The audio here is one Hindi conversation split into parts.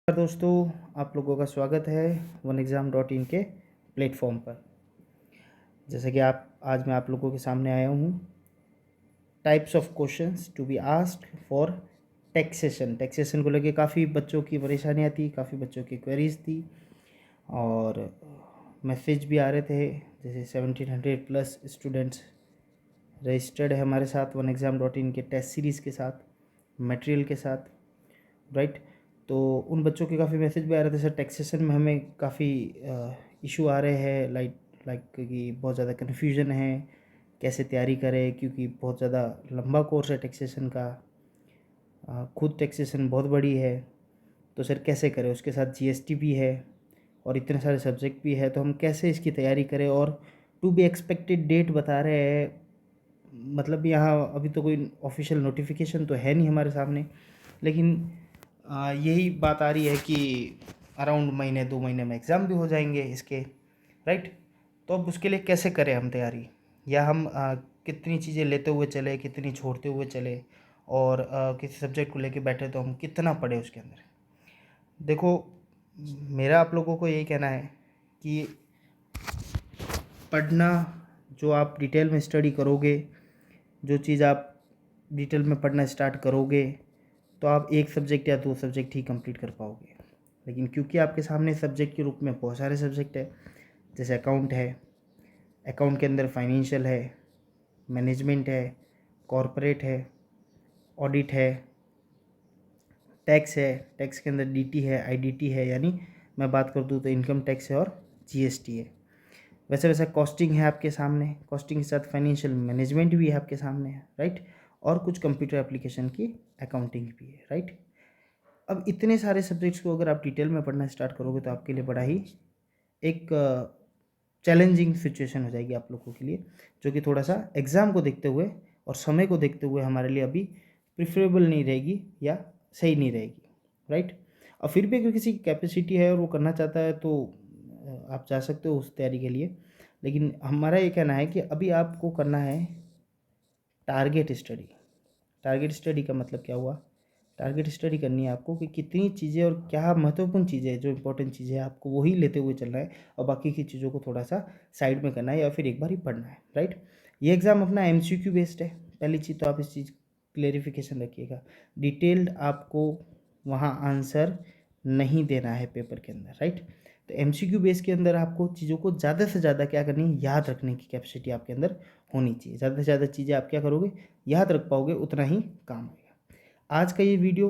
दोस्तों, आप लोगों का स्वागत है OneExam.in के प्लेटफॉर्म पर। जैसे कि आज मैं आप लोगों के सामने आया हूँ types of questions to be asked for taxation को लेके काफ़ी बच्चों की परेशानियाँ थी, काफ़ी बच्चों की क्वेरीज थी और मैसेज भी आ रहे थे। जैसे 1700 प्लस स्टूडेंट्स रजिस्टर्ड है हमारे साथ OneExam.in के टेस्ट सीरीज़ के साथ, मटेरियल के साथ, राइट। तो उन बच्चों के काफ़ी मैसेज भी आ रहे थे, सर टैक्सेशन में हमें काफ़ी इशू आ रहे हैं, लाइक कि बहुत ज़्यादा कन्फ्यूजन है, कैसे तैयारी करें क्योंकि बहुत ज़्यादा लंबा कोर्स है टैक्सेशन का, खुद टैक्सेशन बहुत बड़ी है, तो सर कैसे करें, उसके साथ जीएसटी भी है और इतने सारे सब्जेक्ट भी है, तो हम कैसे इसकी तैयारी करें। और टू बी एक्सपेक्टेड डेट बता रहे हैं, मतलब यहाँ अभी तो कोई ऑफिशियल नोटिफिकेशन तो है नहीं हमारे सामने, लेकिन यही बात आ रही है कि अराउंड महीने 2 महीने में एग्ज़ाम भी हो जाएंगे इसके, राइट। तो अब उसके लिए कैसे करें हम तैयारी, या हम कितनी चीज़ें लेते हुए चले, कितनी छोड़ते हुए चले, और किसी सब्जेक्ट को लेके बैठे तो हम कितना पढ़े उसके अंदर। देखो, मेरा आप लोगों को यही कहना है कि पढ़ना, जो आप डिटेल में स्टडी करोगे, जो चीज़ आप डिटेल में पढ़ना स्टार्ट करोगे, तो आप एक सब्जेक्ट या 2 सब्जेक्ट ही कंप्लीट कर पाओगे। लेकिन क्योंकि आपके सामने सब्जेक्ट के रूप में बहुत सारे सब्जेक्ट है, जैसे अकाउंट है, अकाउंट के अंदर फाइनेंशियल है, मैनेजमेंट है, कॉरपोरेट है, ऑडिट है, टैक्स है, टैक्स के अंदर डीटी है, आईडीटी है, यानी मैं बात कर दूँ तो इनकम टैक्स है और जीएसटी है। वैसे वैसे कॉस्टिंग है आपके सामने, कॉस्टिंग के साथ फाइनेंशियल मैनेजमेंट भी है आपके सामने है, राइट। और कुछ कंप्यूटर एप्लीकेशन की अकाउंटिंग भी है, राइट। अब इतने सारे सब्जेक्ट्स को अगर आप डिटेल में पढ़ना स्टार्ट करोगे तो आपके लिए बड़ा ही एक चैलेंजिंग सिचुएशन हो जाएगी आप लोगों के लिए, जो कि थोड़ा सा एग्ज़ाम को देखते हुए और समय को देखते हुए हमारे लिए अभी प्रिफरेबल नहीं रहेगी या सही नहीं रहेगी, राइट। और फिर भी अगर किसी की कैपेसिटी है और वो करना चाहता है तो आप जा सकते हो उस तैयारी के लिए। लेकिन हमारा ये कहना है कि अभी आपको करना है टारगेट स्टडी। टारगेट स्टडी का मतलब क्या हुआ? टारगेट स्टडी करनी है आपको कि कितनी चीज़ें और क्या महत्वपूर्ण चीज़ें हैं, जो इंपॉर्टेंट चीज़ें हैं आपको वही लेते हुए चलना है और बाकी की चीज़ों को थोड़ा सा साइड में करना है या फिर एक बार ही पढ़ना है, राइट। ये एग्ज़ाम अपना एमसीक्यू बेस्ड है, पहली चीज़ तो आप इस चीज़ क्लेरिफिकेशन रखिएगा। डिटेल्ड आपको वहाँ आंसर नहीं देना है पेपर के अंदर, राइट। तो एमसीक्यू बेस के अंदर आपको चीज़ों को ज़्यादा से ज़्यादा क्या करनी है, याद रखने की कैपेसिटी आपके अंदर होनी चाहिए। ज़्यादा से ज़्यादा चीज़ें आप क्या करोगे, याद रख पाओगे, उतना ही काम आएगा। आज का ये वीडियो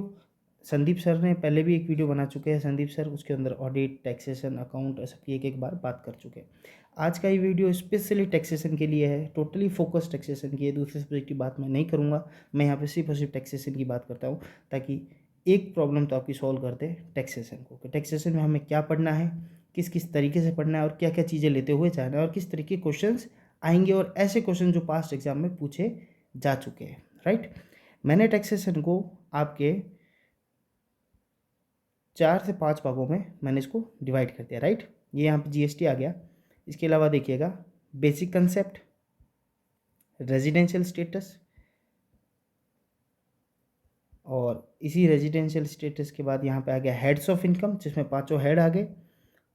संदीप सर ने पहले भी एक वीडियो बना चुके हैं, संदीप सर, उसके अंदर ऑडिट, टैक्सेशन, अकाउंट, सबकी एक एक बार बात कर चुके हैं। आज का ये वीडियो स्पेशली टैक्सेशन के लिए है, टोटली फोकस टैक्सेशन की है। दूसरे सब्जेक्ट की बात मैं नहीं करूँगा, मैं यहाँ पे सिर्फ और सिर्फ टैक्सेशन की बात करता हूँ, ताकि एक प्रॉब्लम तो आपकी सॉल्व कर दे टैक्सेशन को, कि टैक्सेशन में हमें क्या पढ़ना है, किस किस तरीके से पढ़ना है और क्या क्या चीज़ें लेते हुए जाना है और किस तरीके के क्वेश्चंस आएंगे, और ऐसे क्वेश्चन जो पास्ट एग्जाम में पूछे जा चुके हैं, राइट। मैंने टैक्सेशन को आपके 4 से 5 भागों में मैंने इसको डिवाइड कर दिया, राइट। ये यहाँ पे जीएसटी आ गया। इसके अलावा देखिएगा बेसिक कंसेप्ट, रेजिडेंशियल स्टेटस, और इसी रेजिडेंशियल स्टेटस के बाद यहाँ पे आ गया हेड्स ऑफ इनकम, जिसमें 5 हेड आ गए,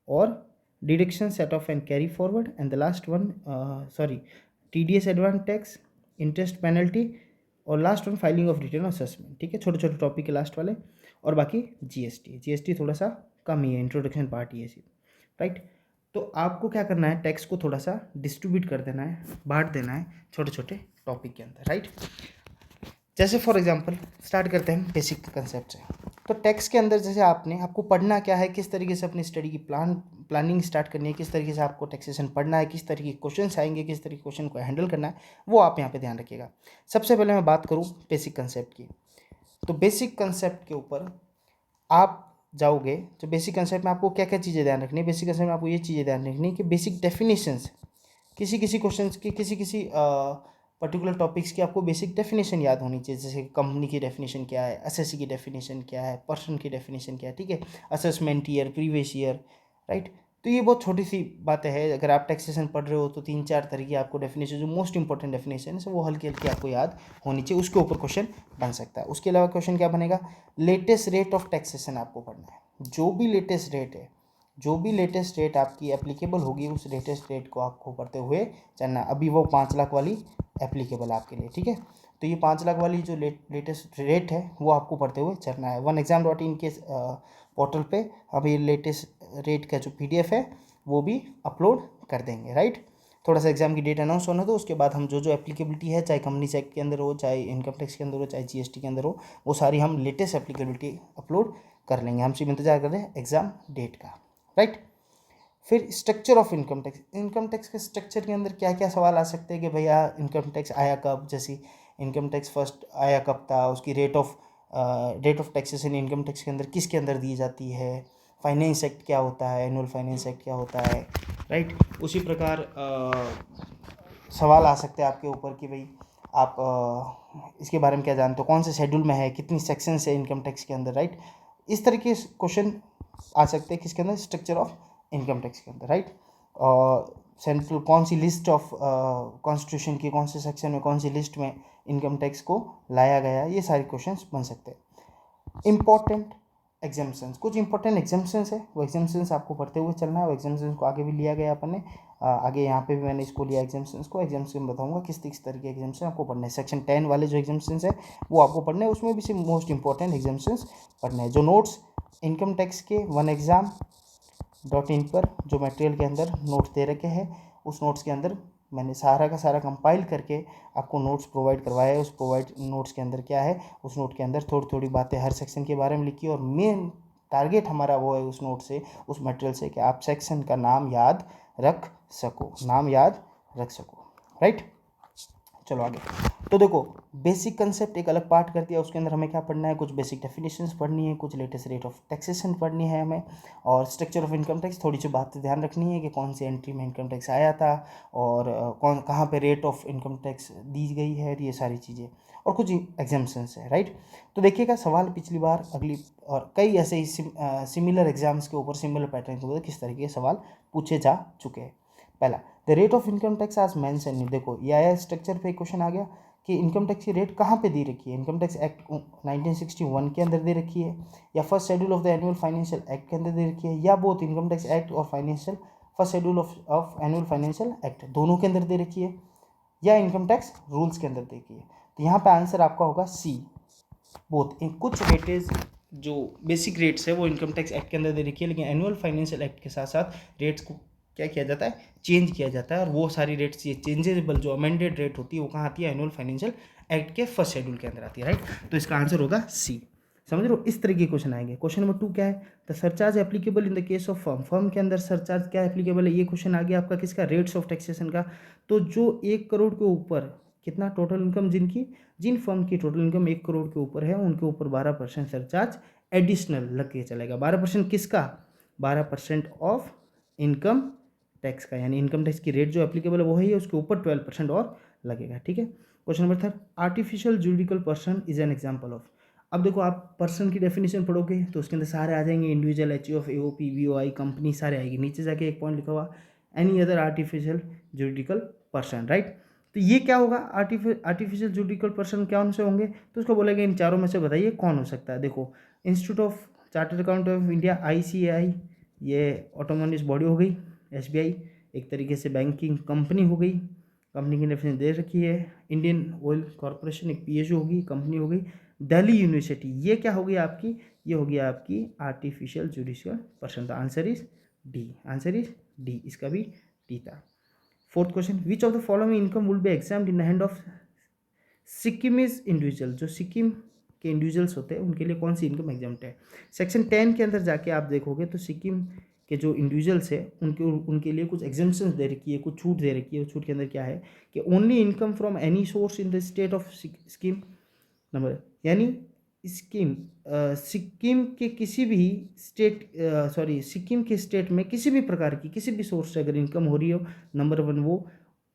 और deduction, set off and carry forward, and the last one TDS, advance tax, interest penalty, और last one filing of return assessment. ठीक है, छोटे छोटे टॉपिक के लास्ट वाले, और बाकी जीएसटी थोड़ा सा कम ही है, इंट्रोडक्शन पार्ट ही है सिर्फ, राइट। तो आपको क्या करना है, टैक्स को थोड़ा सा डिस्ट्रीब्यूट कर देना है, बांट देना है छोटे छोटे टॉपिक के अंदर, राइट। जैसे फॉर एग्जांपल स्टार्ट करते हैं बेसिक कंसेप्ट से। तो टैक्स के अंदर जैसे आपको पढ़ना क्या है, किस तरीके से अपनी स्टडी की प्लानिंग स्टार्ट करनी है, किस तरीके से आपको टैक्सेशन पढ़ना है, किस तरीके के क्वेश्चन आएंगे, किस तरीके के क्वेश्चन को हैंडल करना है, वो आप यहाँ पे ध्यान रखिएगा। सबसे पहले मैं बात करूँ बेसिक कंसेप्ट की, तो बेसिक कंसेप्ट के ऊपर आप जाओगे तो बेसिक कंसेप्ट में आपको क्या क्या चीज़ें ध्यान रखनी है। बेसिक कंसेप्ट में आपको ये चीज़ें ध्यान रखनी है कि बेसिक डेफिनेशंस, किसी किसी क्वेश्चन की, किसी पर्टिकुलर टॉपिक्स की आपको बेसिक डेफिनेशन याद होनी चाहिए। जैसे कंपनी की डेफिनेशन क्या है, एसएससी की डेफिनेशन क्या है, पर्सन की डेफिनेशन क्या है, ठीक है, assessment year, previous year, right. तो ये बहुत छोटी सी बातें हैं। अगर आप टैक्सेशन पढ़ रहे हो तो 3-4 तरह की आपको डेफिनेशन, जो मोस्ट इंपॉर्टेंट डेफिनेशन है वो हल्की हल्की आपको याद होनी चाहिए, उसके ऊपर क्वेश्चन बन सकता है। उसके अलावा क्वेश्चन क्या बनेगा, लेटेस्ट रेट ऑफ टैक्सेशन आपको पढ़ना है, जो भी लेटेस्ट रेट है, जो भी लेटेस्ट रेट आपकी एप्लीकेबल होगी उस लेटेस्ट रेट को आपको पढ़ते हुए चलना। अभी वो 5 लाख वाली एप्लीकेबल है आपके लिए, ठीक है। तो ये 5 लाख वाली जो लेटेस्ट रेट है वो आपको पढ़ते हुए चलना है। OneExam.in के पोर्टल पे हम ये लेटेस्ट रेट का जो PDF है वो भी अपलोड कर देंगे, राइट। थोड़ा सा एग्जाम की डेट अनाउंस होना दो, उसके बाद हम जो जो एप्लीकेबिलिटी है, चाहे कंपनी एक्ट के अंदर हो, चाहे इनकम टैक्स के अंदर हो, चाहे GST के अंदर हो, वो सारी हम लेटेस्ट एप्लीकेबिलिटी अपलोड कर लेंगे। हम सिर्फ इंतजार कर रहे हैं एग्जाम डेट का, राइट। फिर structure of income tax. Income tax के स्ट्रक्चर के अंदर क्या क्या सवाल आ सकते हैं कि भैया इनकम टैक्स आया कब, जैसे इनकम टैक्स फर्स्ट आया कब था, उसकी rate of taxation income tax के अंदर किसके अंदर दी जाती है, फाइनेंस एक्ट क्या होता है, एनुअल फाइनेंस एक्ट क्या होता है, राइट। उसी प्रकार सवाल आ सकते हैं आपके ऊपर कि भाई आप इसके बारे में क्या जानते हो, कौन से शेड्यूल में है, कितनी सेक्शंस है इनकम टैक्स के अंदर, राइट। इस तरह के क्वेश्चन आ सकते हैं किसके अंदर, स्ट्रक्चर ऑफ इनकम टैक्स के अंदर, राइट। और सेंट्रल कौन सी लिस्ट ऑफ कॉन्स्टिट्यूशन की कौन से सेक्शन में, कौन सी लिस्ट में इनकम टैक्स को लाया गया है, ये सारे क्वेश्चंस बन सकते हैं। इम्पॉर्टेंट एग्जाम्पन्स, कुछ इंपॉर्टेंट एग्जाम्पन्स है, वो एग्जाम्पन्स आपको पढ़ते हुए चलना है। वो एग्जाम्पन्स को आगे भी लिया गया अपन ने, आगे यहाँ पे भी मैंने इसको लिया एग्जाम्पन्स को। एग्जाम्पन बताऊंगा किस तरह के एग्जाम्पन आपको पढ़ने हैं। सेक्शन 10 वाले जो एग्जाम्पन्स है वो आपको पढ़ने हैं, उसमें भी सिर्फ मोस्ट इंपॉर्टेंट एग्जाम्पन्स पढ़ने हैं। जो नोट्स इनकम टैक्स के OneExam.in पर जो मटेरियल के अंदर नोट्स दे रखे हैं, उस नोट्स के अंदर मैंने सारा का सारा कंपाइल करके आपको नोट्स प्रोवाइड करवाया है। उस प्रोवाइड नोट्स के अंदर क्या है, उस नोट के अंदर थोड़ी थोड़ी बातें हर सेक्शन के बारे में लिखी, और मेन टारगेट हमारा वो है उस नोट से, उस मटेरियल से, कि आप सेक्शन का नाम याद रख सको, राइट। चलो आगे। तो देखो, बेसिक कंसेप्ट एक अलग पार्ट कर दिया, उसके अंदर हमें क्या पढ़ना है, कुछ बेसिक डेफिनेशंस पढ़नी है, कुछ लेटेस्ट रेट ऑफ टैक्सेशन पढ़नी है हमें, और स्ट्रक्चर ऑफ इनकम टैक्स थोड़ी सी बातें ध्यान रखनी है कि कौन सी एंट्री में इनकम टैक्स आया था, और कहाँ पे रेट ऑफ इनकम टैक्स दी गई है, ये सारी चीज़ें, और कुछ एग्जाम्पन्स है, राइट। तो देखिएगा सवाल पिछली बार, अगली और कई ऐसे ही सिमिलर एग्जाम्स के ऊपर, सिमिलर पैटर्न के ऊपर किस तरीके के सवाल पूछे जा चुके हैं। पहला, the rate of income tax आज मेंशन, देखो ये आया स्ट्रक्चर पे क्वेश्चन आ गया कि इनकम टैक्स की रेट कहाँ पे दे रखी है। इनकम टैक्स एक्ट 1961 के अंदर दे रखी है, या first schedule of the annual financial act के अंदर दे रखी है, या बोथ इनकम टैक्स एक्ट और first schedule of annual financial act दोनों के अंदर दे रखी है, या इनकम टैक्स रूल्स के अंदर दे रखी है। तो यहाँ पे आंसर आपका होगा सी, बोथ। इन कुछ रेटेज जो बेसिक रेट्स है वो इनकम टैक्स एक्ट के अंदर दे रखी है, लेकिन एनुअल फाइनेंशियल एक्ट के साथ साथ रेट्स को क्या किया जाता है, चेंज किया जाता है, और वो सारी रेट्स, ये चेंजेबल जो अमेंडेड रेट होती है वो कहाँ आती है, एनुअल फाइनेंशियल एक्ट के फर्स्ट शेड्यूल के अंदर आती है, राइट। तो इसका आंसर होगा सी, समझ रहे हो। इस तरह के क्वेश्चन आएंगे। क्वेश्चन नंबर 2 क्या है, the surcharge applicable in the case of firm के अंदर सरचार्ज क्या एप्लीकेबल है, ये क्वेश्चन आ गया आपका किसका, रेट्स ऑफ टैक्सेशन का। तो जो 1 करोड़ के ऊपर कितना टोटल इनकम, जिन फर्म की टोटल इनकम 1 करोड़ के ऊपर है, उनके ऊपर 12% सरचार्ज एडिशनल लग के चलेगा। 12% किसका, 12% ऑफ इनकम टैक्स का, यानी इनकम टैक्स की रेट जो एप्लीकेबल है वो है, उसके ऊपर 12% और लगेगा, ठीक है। Question number 3, artificial juridical person is an example of. अब देखो, आप पर्सन की डेफिनेशन पढ़ोगे तो उसके अंदर सारे आ जाएंगे, individual, HUF, AOP, VOI, company, सारे आएगी। नीचे जाके एक पॉइंट लिखा हुआ, any other artificial juridical person, right. तो ये क्या होगा, आर्टिफिशियल जुडिकल पर्सन कौन से होंगे, तो उसको बोलेंगे इन चारों में से बताइए कौन हो सकता है। देखो, institute of chartered account of India, ICAI, ये ऑटोनोमस बॉडी हो गई। SBI एक तरीके से बैंकिंग कंपनी हो गई, कंपनी की डेफिनेशन दे रखी है। इंडियन ऑयल कॉरपोरेशन एक PSU होगी, कंपनी हो गई। दिल्ली यूनिवर्सिटी, ये क्या होगी आपकी, ये होगी आपकी artificial judicial person. The answer is D, इसका भी डी था। 4th question, which of the following income will be examined in the hand of Sikkimese individual. जो सिक्किम के इंडिविजुअल्स होते हैं उनके लिए कौन सी इनकम एग्जाम्प्ट है। सेक्शन 10 के अंदर जाके आप देखोगे तो सिक्किम के जो इंडिविजुअल्स है उनके लिए कुछ एग्जेम्पशंस दे रखी है, कुछ छूट दे रखी है। उस छूट के अंदर क्या है कि only income from any source in the state of scheme number, यानी सिक्किम के किसी भी सिक्किम के स्टेट में किसी भी प्रकार की किसी भी सोर्स से अगर इनकम हो रही हो, नंबर 1 वो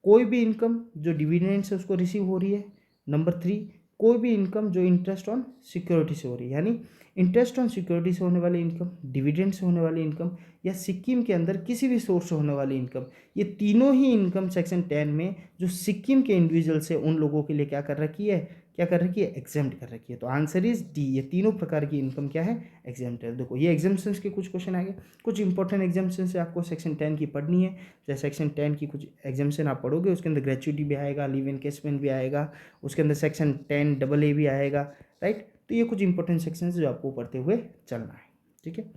कोई भी इनकम जो डिविडेंड से उसको रिसीव हो रही है। नंबर 3, कोई भी इनकम जो इंटरेस्ट ऑन सिक्योरिटी से हो रही है, यानी इंटरेस्ट ऑन सिक्योरिटी से होने वाली इनकम, डिविडेंड से होने वाली इनकम, या सिक्किम के अंदर किसी भी सोर्स से होने वाली इनकम, ये तीनों ही इनकम सेक्शन 10 में जो सिक्किम के इंडिविजुअल से उन लोगों के लिए क्या कर रखी है, क्या कर रखी है, एग्जेम्प्ट कर रखी है। तो आंसर इज डी, ये तीनों प्रकार की इनकम क्या है, एग्जेम्प्ट है। देखो ये एग्जाम्पन्स के कुछ क्वेश्चन आ गए, कुछ इंपॉर्टेंट एग्जाम्पन्स आपको सेक्शन 10 की पढ़नी है। जैसे सेक्शन 10 की कुछ एग्जाम्पन आप पढ़ोगे, उसके अंदर ग्रेचुइटी भी आएगा, लीव एनकेसमेंट भी आएगा, उसके अंदर सेक्शन 10AA भी आएगा, राइट। तो ये कुछ इंपॉर्टेंट सेक्शन जो आपको पढ़ते हुए चलना है, ठीक है।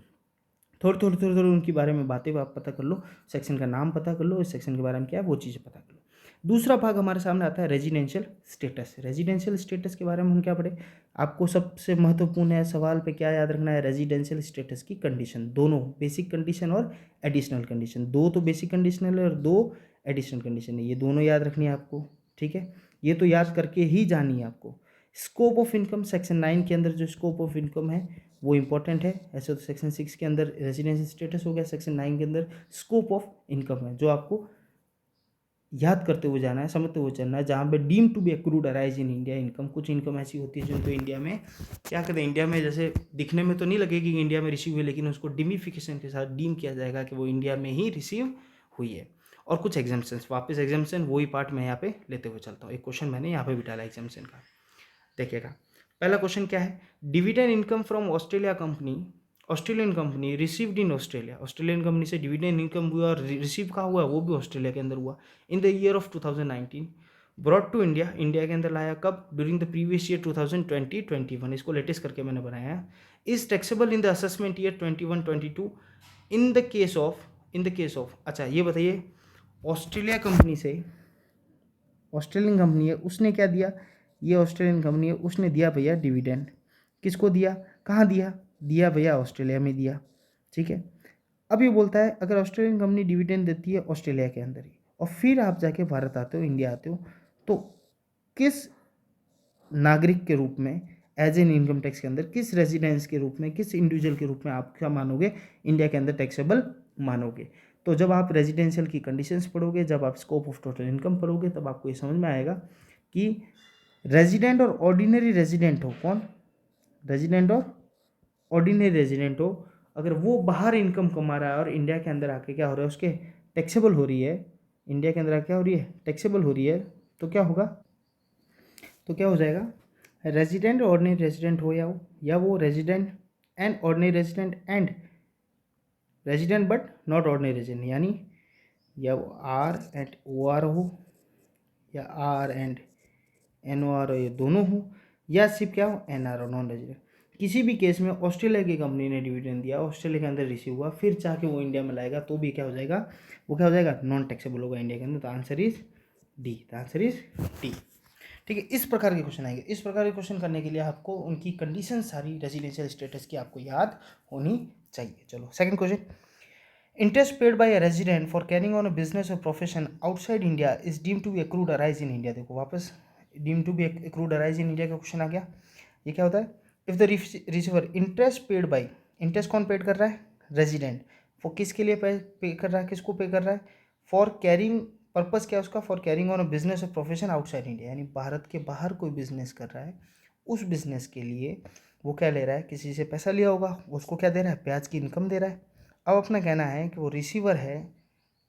थोड़ी उनके बारे में बातें आप पता कर लो, सेक्शन का नाम पता कर लो, इस सेक्शन के बारे में क्या है वो चीज़ें पता कर लो। दूसरा भाग हमारे सामने आता है रेजिडेंशियल स्टेटस। रेजिडेंशियल स्टेटस के बारे में हम क्या पढ़े, आपको सबसे महत्वपूर्ण है सवाल पे क्या याद रखना है, रेजिडेंशियल स्टेटस की कंडीशन, दोनों बेसिक कंडीशन और एडिशनल कंडीशन, दो तो बेसिक कंडीशनल है और दो एडिशनल कंडीशन है, ये दोनों याद रखनी है आपको, ठीक है। ये तो याद करके ही जानी है आपको। स्कोप ऑफ इनकम, सेक्शन 9 के अंदर जो स्कोप ऑफ इनकम है वो इंपॉर्टेंट है। ऐसे तो सेक्शन 6 के अंदर रेजिडेंशियल स्टेटस हो गया, सेक्शन 9 के अंदर स्कोप ऑफ इनकम है, जो आपको याद करते हुए जाना है, समझते हुए चलना है। जहाँ पे deem to be accrued arise in India income, कुछ इनकम ऐसी होती है जो तो इंडिया में क्या कहते हैं, इंडिया में जैसे दिखने में तो नहीं लगेगी कि इंडिया में रिसीव हुई, लेकिन उसको डिमिफिकेशन के साथ डीम किया जाएगा कि वो इंडिया में ही रिसीव हुई है। और कुछ एग्जाम्पन्स, वापस एग्जाम्पन वही पार्ट मैं यहाँ पे लेते हुए चलता हूँ। एक क्वेश्चन मैंने यहाँ पे भी डाला एग्जाम्पन का, देखिएगा। पहला क्वेश्चन क्या है, dividend income from Australia company, Australian company received in Australia, Australian company से डिविडेंड इनकम हुआ और रिसीव कहाँ हुआ, वो भी ऑस्ट्रेलिया के अंदर हुआ, in the year of 2019, brought to India, India के अंदर लाया कब, ड्यूरिंग द प्रीवियस ईयर 2020-21, इसको लेटेस्ट करके मैंने बनाया है। Is taxable in the assessment year 21-22 in the case of, अच्छा ये बताइए, ऑस्ट्रेलिया कंपनी से, ऑस्ट्रेलियन कंपनी है उसने क्या दिया, ये ऑस्ट्रेलियन कंपनी है उसने दिया भैया डिविडेंड, किसको दिया, कहाँ दिया, दिया भैया ऑस्ट्रेलिया में दिया, ठीक है। अब ये बोलता है अगर ऑस्ट्रेलियन कंपनी डिविडेंड देती है ऑस्ट्रेलिया के अंदर ही, और फिर आप जाके भारत आते हो, इंडिया आते हो, तो किस नागरिक के रूप में, एज एन इनकम टैक्स के अंदर, किस रेजिडेंस के रूप में, किस इंडिविजुअल के रूप में आप क्या मानोगे, इंडिया के अंदर टैक्सेबल मानोगे। तो जब आप रेजिडेंशियल की कंडीशंस पढ़ोगे, जब आप स्कोप ऑफ टोटल इनकम पढ़ोगे, तब आपको ये समझ में आएगा कि रेजिडेंट और ऑर्डिनरी रेजिडेंट हो, कौन, रेजिडेंट और ऑर्डिनरी रेजिडेंट हो, अगर वो बाहर इनकम कमा रहा है और इंडिया के अंदर आके क्या हो रहा है, उसके टैक्सेबल हो रही है, इंडिया के अंदर आके क्या हो रही है, टैक्सेबल हो रही है, तो क्या होगा, तो क्या हो जाएगा, रेजिडेंट ऑर्डिनरी रेजिडेंट हो, या वो resident and ordinary resident and resident but not ordinary resident, यानी या वो आर एंड ओ आर हो, या R and N O R हो, ये दोनों हो, या सिर्फ क्या हो, एन आर हो, नॉन रेजिडेंट। किसी भी केस में ऑस्ट्रेलिया की कंपनी ने डिविडेंड दिया, ऑस्ट्रेलिया के अंदर रिसीव हुआ, फिर चाह के वो इंडिया में लाएगा, तो भी क्या हो जाएगा, वो क्या हो जाएगा, नॉन टैक्सेबल होगा इंडिया के अंदर। तो answer is D, the answer is D, ठीक है। इस प्रकार के क्वेश्चन आएंगे, इस प्रकार के क्वेश्चन करने के लिए आपको उनकी कंडीशन सारी रेजिडेंशियल स्टेटस की आपको याद होनी चाहिए। चलो second question, interest paid by a resident for carrying on a business or profession outside India is deemed to be accrued arise in India। देखो वापस deemed to be accrued arise in India का क्वेश्चन आ गया। ये क्या होता है, if the receiver interest paid by, interest कौन पेड कर रहा है, रेजिडेंट, फॉर किसके लिए पे कर रहा है, किसको पे कर रहा है, फॉर कैरिंग, पर्पस क्या है उसका, for carrying on a business और प्रोफेशन आउटसाइड इंडिया, यानी भारत के बाहर कोई बिजनेस कर रहा है, उस बिजनेस के लिए वो क्या ले रहा है, किसी से पैसा लिया होगा, उसको क्या दे रहा है, ब्याज की इनकम दे रहा है। अब अपना कहना है कि वो रिसीवर है,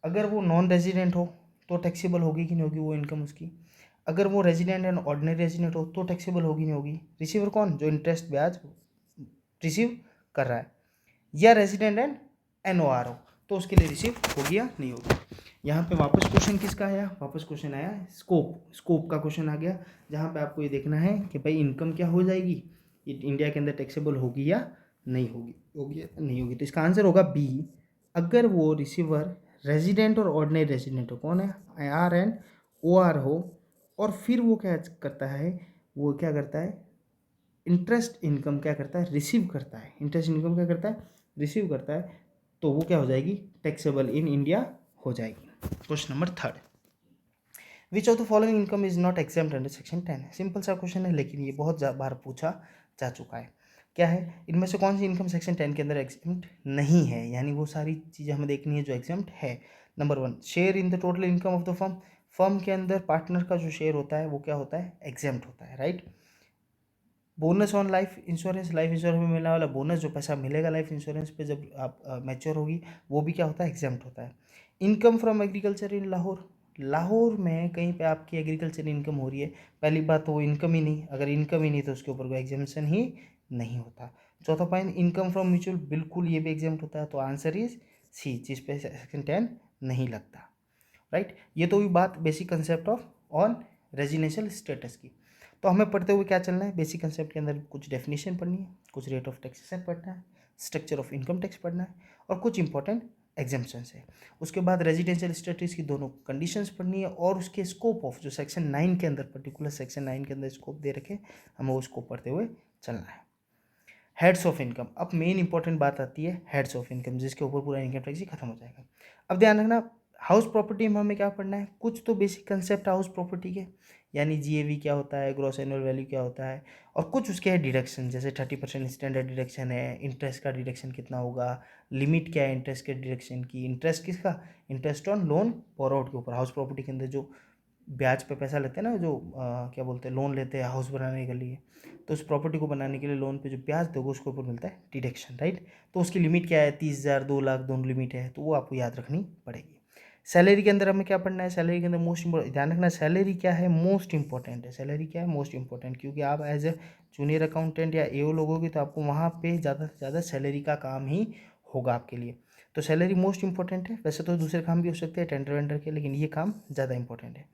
अगर वो नॉन रेजिडेंट हो तो टैक्सेबल होगी कि नहीं होगी वो इनकम उसकी, अगर वो रेजिडेंट एंड ऑर्डिनरी रेजिडेंट हो तो टैक्सेबल होगी नहीं होगी। रिसीवर कौन, जो इंटरेस्ट ब्याज रिसीव कर रहा है, या रेजिडेंट एंड एनओआर हो तो उसके लिए रिसीव होगी या नहीं होगी। यहाँ पे वापस क्वेश्चन किसका आया, वापस क्वेश्चन आया स्कोप का क्वेश्चन आ गया, जहाँ पे आपको ये देखना है कि भाई इनकम क्या हो जाएगी, इंडिया के अंदर टैक्सेबल होगी या नहीं होगी, होगी या नहीं होगी। तो इसका आंसर होगा बी, अगर वो रिसीवर रेजिडेंट और ऑर्डिनरी रेजिडेंट हो, कौन है, आर एंड ओ आर हो, और फिर वो क्या करता है, वो क्या करता है, इंटरेस्ट इनकम क्या करता है, रिसीव करता है, इंटरेस्ट इनकम क्या करता है, रिसीव करता है, तो वो क्या हो जाएगी, टैक्सेबल इन इंडिया हो जाएगी। Question number third, which of the following income is not exempt under section 10। Simple सा क्वेश्चन है, लेकिन ये बहुत बार पूछा जा चुका है। क्या है, इनमें से कौन सी इनकम सेक्शन 10 के अंदर एग्जाम्प्ट नहीं है, यानी वो सारी चीज़ें हमें देखनी है जो एग्जाम्प्ट है। Number 1, share in the total income of the firm, firm के अंदर पार्टनर का जो शेयर होता है वो क्या होता है, एग्जाम्प्ट होता है, right. Bonus on life insurance, life insurance में मिलने वाला बोनस, जो पैसा मिलेगा लाइफ इंश्योरेंस पे जब आप मैच्योर होगी, वो भी क्या होता है, एग्जाम्प्ट होता है। Income from agriculture in Lahore, Lahore में कहीं पे आपकी एग्रीकल्चर इनकम हो रही है, पहली बात तो वो इनकम ही नहीं, अगर इनकम ही नहीं तो उसके ऊपर कोई एग्जामेशन ही नहीं होता। चौथा पॉइंट, इनकम फ्रॉम म्यूचुअल, बिल्कुल ये भी एग्जाम होता है, तो आंसर इज सी, जिस पे सेक्शन 10 नहीं लगता, राइट। ये तो हुई बात basic concept of on residential status की। तो हमें पढ़ते हुए क्या चलना है, बेसिक कंसेप्ट के अंदर कुछ डेफिनेशन पढ़नी है, कुछ रेट ऑफ टैक्सेशन पढ़ना है, स्ट्रक्चर ऑफ इनकम टैक्स पढ़ना है, और कुछ इंपॉर्टेंट एग्जाम्पशंस है। उसके बाद रेजिडेंशियल स्टेटस की दोनों कंडीशंस पढ़नी है, और उसके स्कोप ऑफ जो सेक्शन 9 के अंदर, पर्टिकुलर सेक्शन 9 के अंदर स्कोप दे रखे, हमें वो स्कोप पढ़ते हुए चलना है। हेड्स ऑफ इनकम, अब मेन इंपॉर्टेंट बात आती है हेड्स ऑफ इनकम, जिसके ऊपर पूरा इनकम टैक्स ही खत्म हो जाएगा। अब ध्यान रखना, हाउस प्रॉपर्टी में हमें क्या पढ़ना है, कुछ तो बेसिक कंसेप्ट हाउस प्रॉपर्टी के, यानी जीएवी क्या होता है, ग्रॉस एनुअल वैल्यू क्या होता है, और कुछ उसके है डिडक्शन, जैसे 30% स्टैंडर्ड डिडक्शन है, इंटरेस्ट का डिडक्शन कितना होगा, लिमिट क्या है इंटरेस्ट के डिडक्शन की, इंटरेस्ट किसका, इंटरेस्ट ऑन लोन बोरोड के ऊपर। हाउस प्रॉपर्टी के अंदर जो ब्याज पे पैसा लेते हैं ना, जो क्या बोलते हैं, लोन लेते हैं हाउस बनाने के लिए, तो उस प्रॉपर्टी को बनाने के लिए लोन पे जो ब्याज दोगे उसके ऊपर मिलता है डिडक्शन, राइट। तो उसकी लिमिट क्या है, 30,000, 2 लाख, दोनों लिमिट है, तो वो आपको याद रखनी पड़ेगी। सैलरी के अंदर हमें क्या पढ़ना है, सैलरी के अंदर मोस्ट इंपॉर्टेंट ध्यान रखना, सैलरी क्या है, मोस्ट इंपॉर्टेंट है, सैलरी क्या है, मोस्ट इंपॉर्टेंट, क्योंकि आप एज ए जूनियर अकाउंटेंट या एओ लोगोगे तो आपको वहाँ पे ज़्यादा से ज़्यादा सैलरी का काम ही होगा आपके लिए। तो सैलरी मोस्ट इंपॉर्टेंट है, वैसे तो दूसरे काम भी हो सकते हैं टेंडर वेंडर के, लेकिन ये काम ज़्यादा इंपॉर्टेंट है।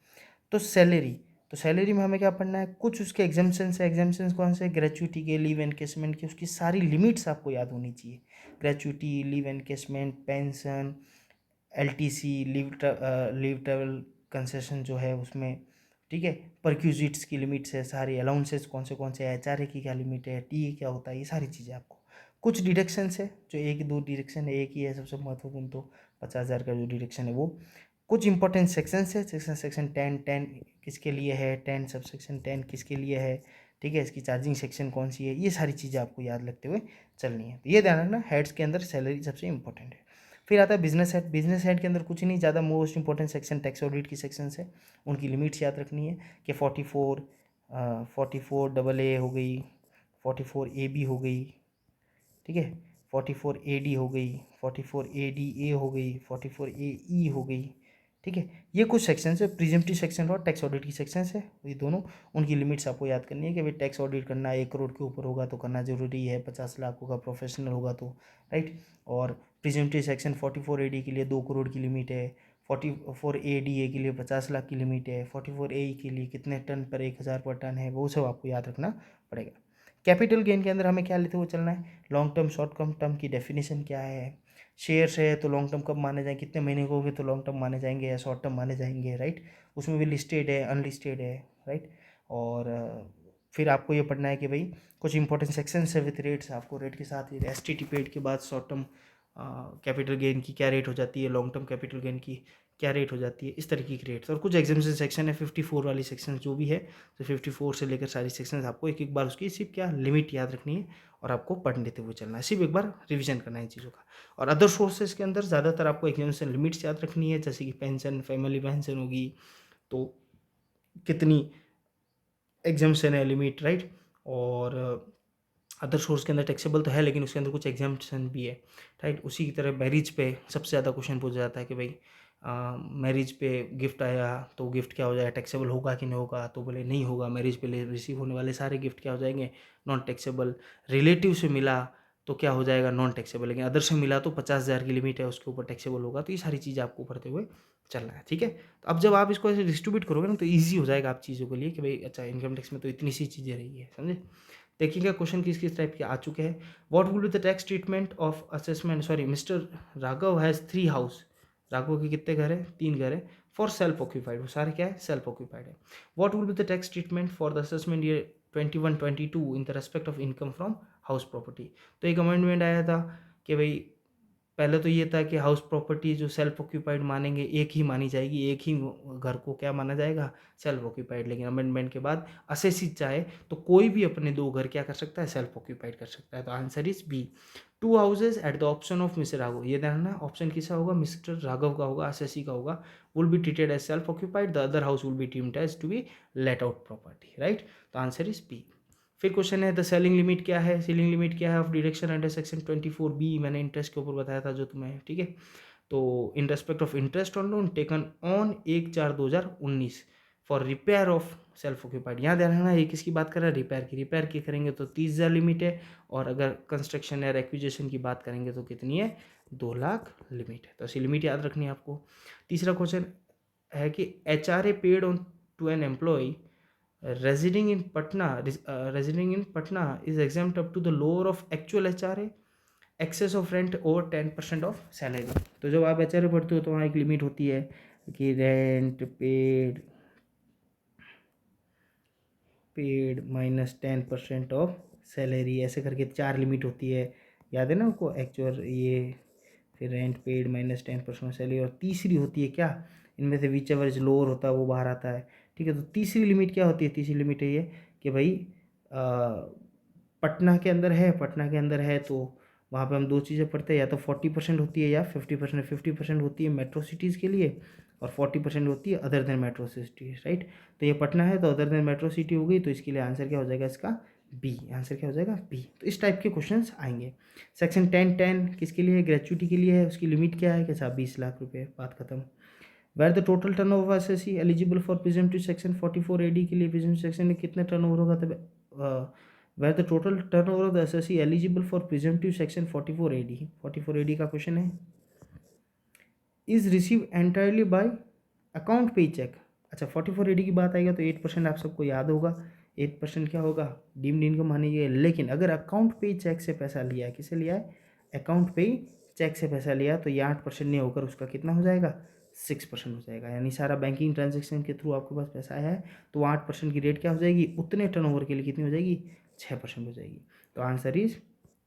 तो सैलरी में हमें क्या पढ़ना है, कुछ उसके एग्जाम्पशंस है, एग्जाम्पशंस कौन से, ग्रेचुइटी के, लीव एनकेसमेंट के, उसकी सारी लिमिट्स आपको याद होनी चाहिए। Gratuity, leave encashment, pension, LTC, leave travel concession जो है उसमें, ठीक है, परक्यूजिट्स की लिमिट्स है सारी, अलाउंसेस कौन से एचआरए की क्या लिमिट है, टी क्या होता है, ये सारी चीज़ें आपको। कुछ डिडक्शंस है, जो एक दो डिडक्शन है, एक ही है सबसे महत्वपूर्ण, तो 50,000 का जो डिडक्शन है वो। कुछ इंपॉर्टेंट सेक्शंस है, सेक्शन 10 किसके लिए है, 10 सब सेक्शन 10 किसके लिए है, ठीक है, इसकी चार्जिंग सेक्शन कौन सी है, ये सारी चीज़ें आपको याद रखते हुए चलनी है। तो ये ध्यान रखना, हेड्स के अंदर सैलरी सबसे इंपॉर्टेंट है। फिर आता है बिजनेस हेड, बिजनेस हेड के अंदर कुछ नहीं ज़्यादा, most important section tax audit की सेक्शंस है, उनकी लिमिट्स याद रखनी है कि 44 डबल ए हो गई, 44 ए बी हो गई, ठीक है, 44 ए डी हो गई, 44 ए डी ए हो गई, 44 ए ई हो गई, ठीक है। ये कुछ सेक्शंस है, प्रिजम्पटिव सेक्शन और टैक्स ऑडिट की सेक्शंस है, ये दोनों, उनकी लिमिट्स आपको याद करनी है कि भाई टैक्स ऑडिट करना 1 करोड़ के ऊपर होगा तो करना जरूरी है, 50 लाख होगा प्रोफेशनल होगा तो, राइट। और प्रिजम्पटिव सेक्शन 44 ए डी के लिए 2 करोड़ की लिमिट है, 44 ए डी ए के लिए 50 लाख की लिमिट है, 44 ए के लिए कितने टन पर 1,000 पर टन है, वो सब आपको याद रखना पड़ेगा। कैपिटल गेन के अंदर हमें क्या लेते हुए चलना है, लॉन्ग टर्म शॉर्ट टर्म की डेफिनेशन क्या है, शेयर्स है तो लॉन्ग टर्म कब माने जाएंगे, कितने महीने को होंगे तो लॉन्ग टर्म माने जाएंगे या शॉर्ट टर्म माने जाएंगे, राइट। उसमें भी लिस्टेड है, अनलिस्टेड है, राइट। और फिर आपको ये पढ़ना है कि भाई कुछ इंपॉर्टेंट सेक्शंस है विथ रेट्स, आपको रेट के साथ ही एस टी टी पेड के बाद शॉर्ट टर्म कैपिटल गेन की क्या रेट हो जाती है, लॉन्ग टर्म कैपिटल गेन की क्या रेट हो जाती है, इस तरीके की रेट्स। और कुछ एग्जाम्पशन सेक्शन है 54 वाली सेक्शन जो भी है, तो 54 से लेकर सारी सेक्शंस आपको एक एक बार उसकी सिर्फ क्या लिमिट याद रखनी है और आपको पढ़ लेते हुए चलना है, सिर्फ एक बार रिवीजन करना है इन चीज़ों का। और अदर सोर्सेज के अंदर ज़्यादातर आपको एग्जाम्पशन लिमिट्स याद रखनी है, जैसे कि पेंशन, फैमिली पेंशन होगी तो कितनी एग्जाम्पशन है, लिमिट, राइट। और अदर सोर्स के अंदर टैक्सेबल तो है लेकिन उसके अंदर कुछ एग्जाम्पशन भी है, राइट। उसी की तरह मैरिज पे सबसे ज़्यादा क्वेश्चन पूछा जाता है कि भाई मैरिज पे गिफ्ट आया तो गिफ्ट क्या हो जाएगा, टैक्सेबल होगा कि नहीं होगा, तो बोले नहीं होगा, मैरिज पे रिसीव होने वाले सारे गिफ्ट क्या हो जाएंगे, नॉन टैक्सेबल। रिलेटिव से मिला तो क्या हो जाएगा, नॉन टैक्सेबल, लेकिन अदर से मिला तो 50,000 की लिमिट है, उसके ऊपर टैक्सेबल होगा। तो ये सारी चीज़ें आपको पढ़ते हुए चलना है, ठीक है। तो अब जब आप इसको ऐसे डिस्ट्रीब्यूट करोगे ना तो ईजी हो जाएगा आप चीज़ों के लिए कि भाई अच्छा इनकम टैक्स में तो इतनी सी चीज़ें रही है, समझे। देखिएगा क्वेश्चन किस किस टाइप के आ चुके हैं। What will be the tax treatment of assessment, sorry mister Raghav has 3 house, Raghav के कितने घर है, 3 घर है, फॉर सेल्फ ऑक्यूपाइड, वो सारे क्या है, सेल्फ ऑक्यूपाइड है। What will be the tax treatment for the assessment year 21-22 in the respect of income from house property. तो एक अमेंडमेंट आया था कि भाई पहले तो ये था कि हाउस प्रॉपर्टी जो सेल्फ ऑक्यूपाइड मानेंगे एक ही मानी जाएगी, एक ही घर को क्या माना जाएगा, सेल्फ ऑक्यूपाइड। लेकिन अमेंडमेंट के बाद असेसित चाहे तो कोई भी अपने 2 घर क्या कर सकता है, सेल्फ ऑक्यूपाइड कर सकता है। तो answer is B, 2 houses at the option of mister Raghav. ये ध्यान, ऑप्शन किसका होगा, मिस्टर राघव का होगा, असेसी का होगा, will be treated as self occupied, the other house will be deemed as to be let out property, right. तो आंसर इज बी। फिर क्वेश्चन है द सेलिंग लिमिट क्या है, सेलिंग लिमिट क्या है of deduction under section 24B, मैंने इंटरेस्ट के ऊपर बताया था जो तुम्हें, ठीक है। तो in respect of interest on loan taken on 1/4/2019 for repair of self occupied, यहाँ ध्यान रखना ये किसकी बात कर रहा है, रिपेयर की करेंगे तो 30,000 लिमिट है, और अगर कंस्ट्रक्शन या एक्विजिशन की बात करेंगे तो कितनी है, 2 लाख लिमिट है। तो ऐसी लिमिट याद रखनी है आपको। तीसरा क्वेश्चन है कि HRA paid on to an employ residing in Patna is exempt up to the lower of actual HRA excess of rent over 10% of salary। तो जब आप HRA पढ़ते हो तो वहाँ एक लिमिट होती है कि rent paid minus 10% of salary, ऐसे करके 4 लिमिट होती है, याद है ना आपको, एक्चुअल ये, फिर rent paid minus 10% of salary, और तीसरी होती है क्या, इनमें से विच एवर इज लोअर होता है वो बाहर आता है। ठीक है, तो तीसरी लिमिट क्या होती है, तीसरी लिमिट है ये कि भाई पटना के अंदर है तो वहाँ पे हम 2 चीज़ें पढ़ते हैं, या तो 40% होती है या 50%। 50% होती है मेट्रो सिटीज़ के लिए और 40% होती है other than metro cities, right. तो ये पटना है तो अदर देन मेट्रो सिटी हो गई, तो इसके लिए आंसर क्या हो जाएगा इसका, बी। आंसर क्या हो जाएगा, बी। तो इस टाइप के क्वेश्चंस आएंगे। सेक्शन 10 किसके लिए है, ग्रेचुइटी के लिए है, उसकी लिमिट क्या है, कैसा 20 लाख रुपये, बात खत्म। Where the total turnover assessee eligible for presumptive section 44 AD के लिए प्रिजम्पटिव सेक्शन में कितने टर्न ओवर होगा, तब where the total turnover of the assessee eligible for presumptive section 44 AD का क्वेश्चन है, is receive entirely by account payee cheque. अच्छा 44 AD की बात आएगा तो 8% आप सबको याद होगा, 8% क्या होगा, डीम्ड इनकम मानी जाए। लेकिन अगर अकाउंट पे चेक से पैसा लिया है, किसे लिया है, अकाउंट पे चेक से पैसा लिया, तो ये 8% नहीं होकर उसका कितना हो जाएगा, 6% हो जाएगा। यानी सारा बैंकिंग ट्रांजेक्शन के थ्रू आपके पास पैसा आया है तो 8% की रेट क्या हो जाएगी, उतने टर्नओवर के लिए कितनी हो जाएगी, 6% हो जाएगी। तो answer is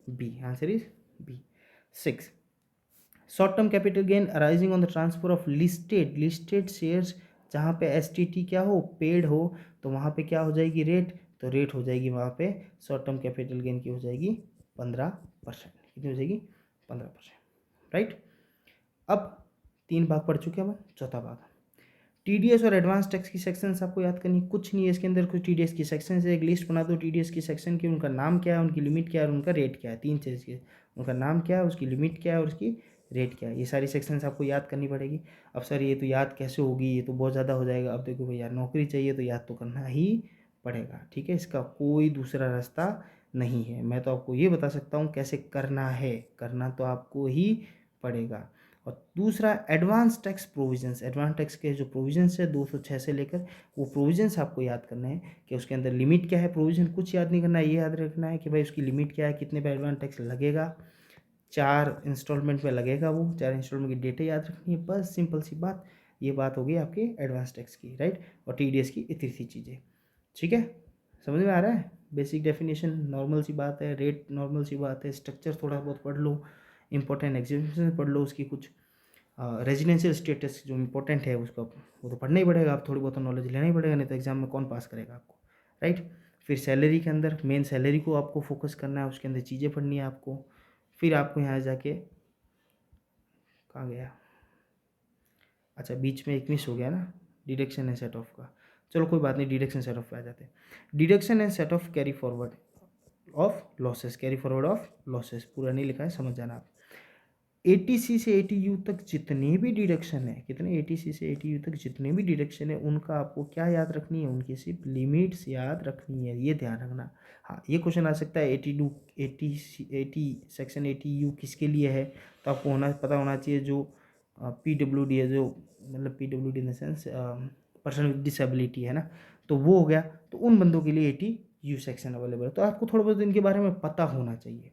B, answer is B. 6 short term capital gain arising on the transfer of listed shares, जहाँ पे STT क्या हो, पेड हो, तो वहाँ पे क्या हो जाएगी रेट, तो रेट हो जाएगी वहाँ पे शॉर्ट टर्म कैपिटल गेन की हो जाएगी 15%। कितनी हो जाएगी, 15%, राइट। अब 3 भाग पढ़ चुके हैं हम, चौथा भाग TDS और एडवांस टैक्स की सेक्शंस आपको याद करनी, कुछ नहीं है इसके अंदर, कुछ TDS की सेक्शन से एक लिस्ट बना दो TDS की सेक्शन की, उनका नाम क्या है, उनकी लिमिट क्या है और उनका रेट क्या है। 3 चीज़ की, उनका नाम क्या है, उसकी लिमिट क्या है और उसकी रेट क्या है, ये सारी सेक्शंस आपको याद करनी पड़ेगी। अब सर ये तो याद कैसे होगी, ये तो बहुत ज़्यादा हो जाएगा। अब देखो भैया नौकरी चाहिए तो याद तो करना ही पड़ेगा, ठीक है, इसका कोई दूसरा रास्ता नहीं है। मैं तो आपको ये बता सकता हूँ कैसे करना है, करना तो आपको ही पड़ेगा। और दूसरा advance tax provisions, advance tax के जो प्रोविजंस है 206 से लेकर, वो प्रोविजंस आपको याद करने हैं कि उसके अंदर लिमिट क्या है। प्रोविजन कुछ याद नहीं करना है, ये याद रखना है कि भाई उसकी लिमिट क्या है, कितने पे एडवांस टैक्स लगेगा, 4 इंस्टॉलमेंट में लगेगा, वो 4 इंस्टॉलमेंट की डेटें याद रखनी है, बस सिंपल सी बात। ये बात होगी आपके एडवांस टैक्स की, राइट। और TDS की इतनी सी चीज़ें, ठीक है, समझ में आ रहा है। बेसिक डेफिनेशन नॉर्मल सी बात है, रेट नॉर्मल सी बात है, स्ट्रक्चर थोड़ा बहुत पढ़ लो, इंपॉर्टेंट एग्जीबिशन पढ़ लो, उसकी कुछ रेजिडेंशियल स्टेटस जो इंपॉर्टेंट है उसका वो तो पढ़ना ही पड़ेगा, आप थोड़ी बहुत नॉलेज लेना ही पड़ेगा, नहीं तो एग्जाम में कौन पास करेगा आपको, राइट। फिर सैलरी के अंदर मेन सैलरी को आपको फोकस करना है, उसके अंदर चीज़ें पढ़नी है आपको। फिर आपको यहाँ जाके, कहाँ गया, अच्छा बीच में एक मिस हो गया ना, डिडक्शन एंड सेट ऑफ का। चलो कोई बात नहीं, डिडक्शन सेट ऑफ पे आ जाते हैं। Deduction and set of carry forward of losses, carry forward of losses पूरा नहीं लिखा है, समझ जाना आप। 80C से 80U तक जितने भी डिडक्शन है, कितने 80C से 80U तक जितने भी डिडक्शन है, उनका आपको क्या याद रखनी है, उनकी सिर्फ लिमिट्स याद रखनी है, ये ध्यान रखना। हाँ ये क्वेश्चन आ सकता है 80 सेक्शन 80U किसके लिए है, तो आपको पता होना चाहिए जो PWD है, जो मतलब PWD in the sense person with disability है ना, तो वो हो गया। तो उन बंदों के लिए 80U सेक्शन अवेलेबल है, तो आपको थोड़ा बहुत इनके बारे में पता होना चाहिए।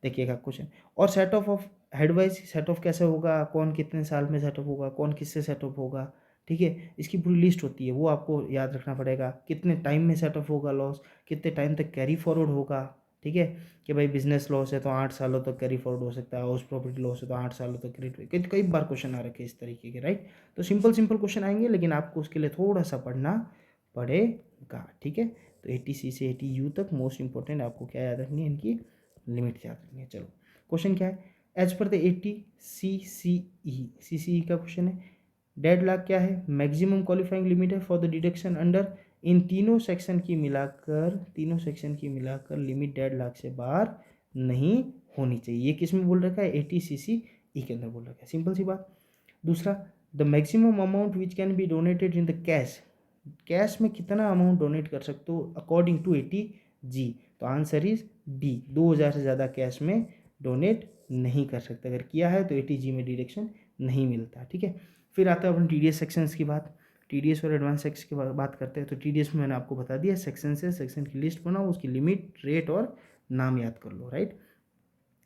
देखिएगा क्वेश्चन, और set of head wise set of कैसे होगा, कौन कितने साल में सेटअप होगा, कौन किससे सेटअप होगा, ठीक है, इसकी पूरी लिस्ट होती है, वो आपको याद रखना पड़ेगा। कितने टाइम में सेटअप होगा लॉस, कितने टाइम तक कैरी फॉरवर्ड होगा, ठीक है, कि भाई बिजनेस लॉस है तो 8 सालों तक कैरी फॉरवर्ड हो सकता है, हाउस प्रॉपर्टी लॉस है तो 8 सालों तक कैरी, कई बार क्वेश्चन आ रखे इस तरीके के, राइट। तो सिंपल क्वेश्चन आएंगे, लेकिन आपको उसके लिए थोड़ा सा पढ़ना पड़ेगा, ठीक है। तो 80C से 80U तक मोस्ट इंपॉर्टेंट आपको क्या याद रखनी है, इनकी लिमिट याद रखनी है। चलो क्वेश्चन क्या है, एज पर द 80 CCE का क्वेश्चन है। 1.5 लाख क्या है, मैक्सिमम क्वालिफाइंग लिमिट है फॉर द डिडक्शन अंडर, इन तीनों सेक्शन की मिलाकर लिमिट 1.5 लाख से बाहर नहीं होनी चाहिए। ये किस में बोल रखा है, 80 CCE ई के अंदर बोल रखा है, सिंपल सी बात। दूसरा, the maximum amount which can be donated in the cash, cash में कितना अमाउंट डोनेट कर सकते हो अकॉर्डिंग टू 80G, तो आंसर इज डी, 2000 से ज़्यादा कैश में डोनेट नहीं कर सकते, अगर किया है तो 80G में डिडक्शन नहीं मिलता, ठीक है। फिर आता है अपन TDS सेक्शंस की बात, TDS और एडवांस टैक्स की बात करते हैं। तो TDS में मैंने आपको बता दिया सेक्शन से, सेक्शन की लिस्ट बनाओ, उसकी लिमिट, रेट और नाम याद कर लो, राइट।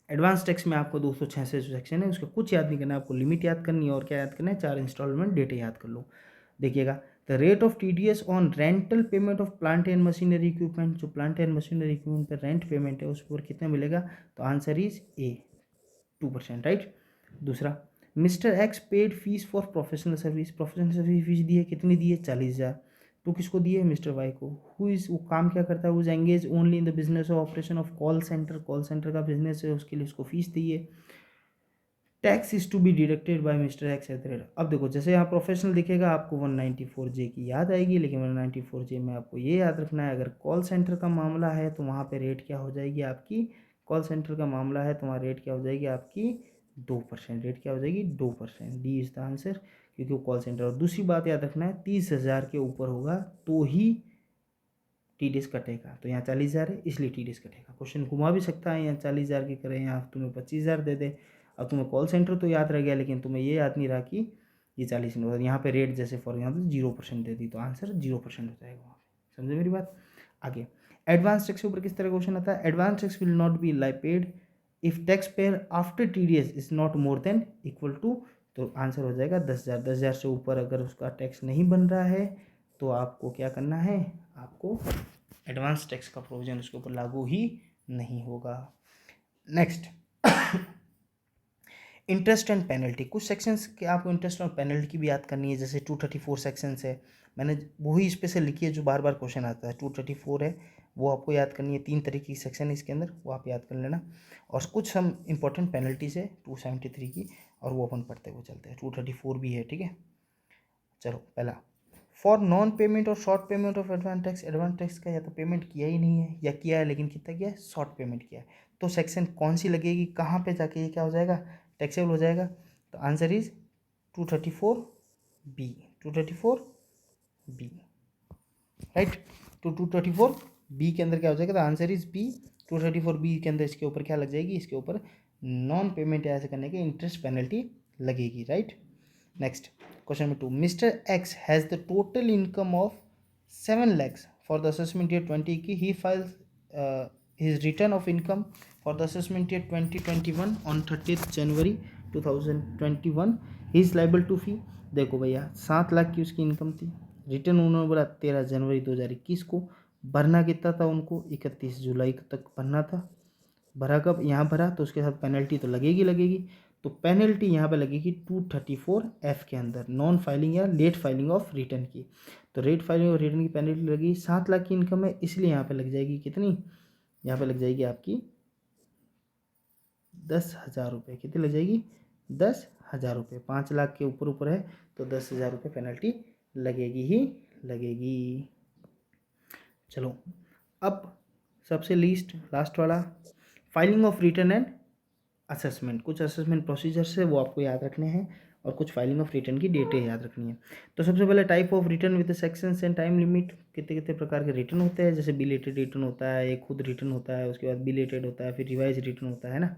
एडवांस टैक्स में आपको 266 सेक्शन है, उसका कुछ याद नहीं करना है, आपको लिमिट याद करनी है और क्या याद करना है, 4 इंस्टॉलमेंट डेटे याद कर लो। देखिएगा, the rate of TDS on rental payment of plant and machinery equipment, जो प्लांट एंड मशीनरी इक्विपमेंट पर रेंट पेमेंट है उस पर कितना मिलेगा, तो आंसर इज ए, 2%, राइट। दूसरा, mister X paid fees for professional service, professional service fees दी है, कितनी दी है, 40,000। तो किसको दी है, मिस्टर वाई को। हु इज, वो काम क्या करता है, वो engage only in the business of operation of call centre, call centre का बिजनेस है, उसके लिए उसको फीस दी है। Tax is to be deducted by mister X at the rate, अब देखो जैसे यहाँ प्रोफेशनल दिखेगा आपको 194J की याद आएगी, लेकिन 194J में आपको ये याद रखना है, अगर कॉल सेंटर का मामला है तो वहाँ पे रेट क्या हो जाएगी आपकी, कॉल सेंटर का मामला है तो वहाँ रेट क्या हो जाएगी आपकी 2%, रेट क्या हो जाएगी 2%, डी इज द आंसर, क्योंकि वो कॉल सेंटर। और दूसरी बात याद रखना है, 30,000 के ऊपर होगा तो ही TDS कटेगा, तो यहाँ 40,000 है इसलिए TDS कटेगा। क्वेश्चन घुमा भी सकता है, यहाँ 40,000 की करें, यहाँ तुम्हें 25,000 दे दे। अब तुम्हें कॉल सेंटर तो याद रह गया, लेकिन तुम्हें ये याद नहीं रहा कि ये 40 नहीं होता, यहाँ पे रेट जैसे फॉर एग्जाम्पल 0% दे दी, तो आंसर 0% हो जाएगा वहाँ पे। समझे मेरी बात। आगे एडवांस टैक्स के ऊपर किस तरह क्वेश्चन आता है, advance tax will not be paid if tax payer after TDS is not more than equal to, तो आंसर हो जाएगा 10,000। 10,000 से ऊपर अगर उसका टैक्स नहीं बन रहा है तो आपको क्या करना है, आपको एडवांस टैक्स का प्रोविजन उसके ऊपर लागू ही नहीं होगा। नेक्स्ट, इंटरेस्ट एंड पेनल्टी, कुछ सेक्शंस के आपको इंटरेस्ट और पेनल्टी की भी याद करनी है, जैसे 234 सेक्शंस है, मैंने वही स्पेशल लिखी है जो बार बार क्वेश्चन आता है, 234 है वो आपको याद करनी है, 3 तरीके की सेक्शन है इसके अंदर, वो आप याद कर लेना। और कुछ हम इंपॉर्टेंट पेनल्टीज है 273 की, और वो अपन पढ़ते हुए चलते हैं, 234 भी है, ठीक है। चलो पहला, फॉर नॉन पेमेंट और short payment of advance tax, advance tax का या तो पेमेंट किया ही नहीं है या किया है लेकिन कितना किया है, शॉर्ट पेमेंट किया है, तो सेक्शन कौन सी लगेगी, कहाँ पे जाके ये क्या हो जाएगा, टैक्सेबल हो जाएगा, तो answer is 234B, 234B, right. तो 234B के अंदर क्या हो जाएगा, तो आंसर इज बी, 234B के अंदर इसके ऊपर क्या लग जाएगी, इसके ऊपर नॉन पेमेंट ऐसे करने के इंटरेस्ट पेनल्टी लगेगी, right. Next, question number 2, mister X has the total income of 7 lakhs for the assessment year 20 की, he files his return of income for the assessment year 2021 on 30 January 2021, he is liable to fee. देखो भैया 7 लाख की उसकी इनकम थी, रिटर्न उन्होंने बोला 13 जनवरी 2021 को, भरना कितना था उनको, 31 जुलाई तक भरना था, भरा कब, यहाँ भरा, तो उसके साथ पेनल्टी तो लगेगी लगेगी, तो पेनल्टी यहाँ पे लगेगी 234F के अंदर, नॉन फाइलिंग या लेट फाइलिंग ऑफ रिटर्न की, तो लेट फाइलिंग और रिटर्न की पेनल्टी लगेगी, 7 लाख की इनकम है इसलिए यहाँ पे लग जाएगी कितनी, यहाँ पे लग जाएगी आपकी 10,000 रुपये, कितनी लग जाएगी 10,000 रुपये, 5 लाख के ऊपर ऊपर है तो 10,000 रुपये पेनल्टी लगेगी ही लगेगी। चलो अब सबसे लास्ट वाला, filing of return and assessment, कुछ असेसमेंट प्रोसीजर्स है वो आपको याद रखने हैं और कुछ फाइलिंग ऑफ रिटर्न की डेटें याद रखनी है। तो सबसे पहले type of return with sections and time limit, कितने कितने प्रकार के रिटर्न होते हैं, जैसे बिलेटेड रिटर्न होता है, एक खुद रिटर्न होता है, उसके बाद बिलेटेड होता है, फिर रिवाइज रिटर्न होता है ना,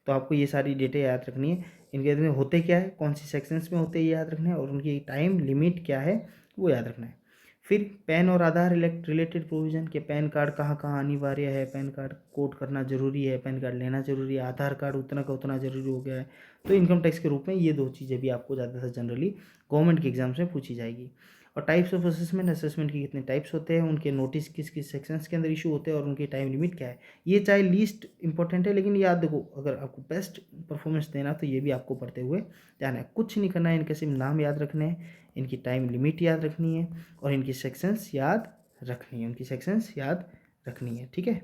तो आपको ये सारी डेटें याद रखनी है, इनके अंदर होते क्या है, कौन सी सेक्शंस में होते हैं ये याद रखना है, और उनकी टाइम लिमिट क्या है वो याद रखना है। फिर पैन और आधार रिलेटेड प्रोविजन के, पैन कार्ड कहाँ कहाँ अनिवार्य है, पैन कार्ड कोड करना जरूरी है, पैन कार्ड लेना जरूरी है, आधार कार्ड उतना का उतना जरूरी हो गया है, तो इनकम टैक्स के रूप में ये 2 चीज़ें भी आपको ज़्यादातर जनरली गवर्नमेंट के एग्जाम्स में पूछी जाएगी। और टाइप्स ऑफ असेसमेंट, असेसमेंट के कितने टाइप्स होते हैं, उनके नोटिस किस किस सेक्शंस के अंदर इशू होते हैं और उनकी टाइम लिमिट क्या है, ये चाहे लीस्ट इंपॉर्टेंट है लेकिन याद देखो अगर आपको बेस्ट परफॉर्मेंस देना तो ये भी आपको पढ़ते हुए जाना है, कुछ नहीं करना है, इनके सिर्फ नाम याद रखने हैं, इनकी टाइम लिमिट याद रखनी है और इनकी सेक्शंस याद रखनी है, उनकी सेक्शंस याद रखनी है, ठीक है।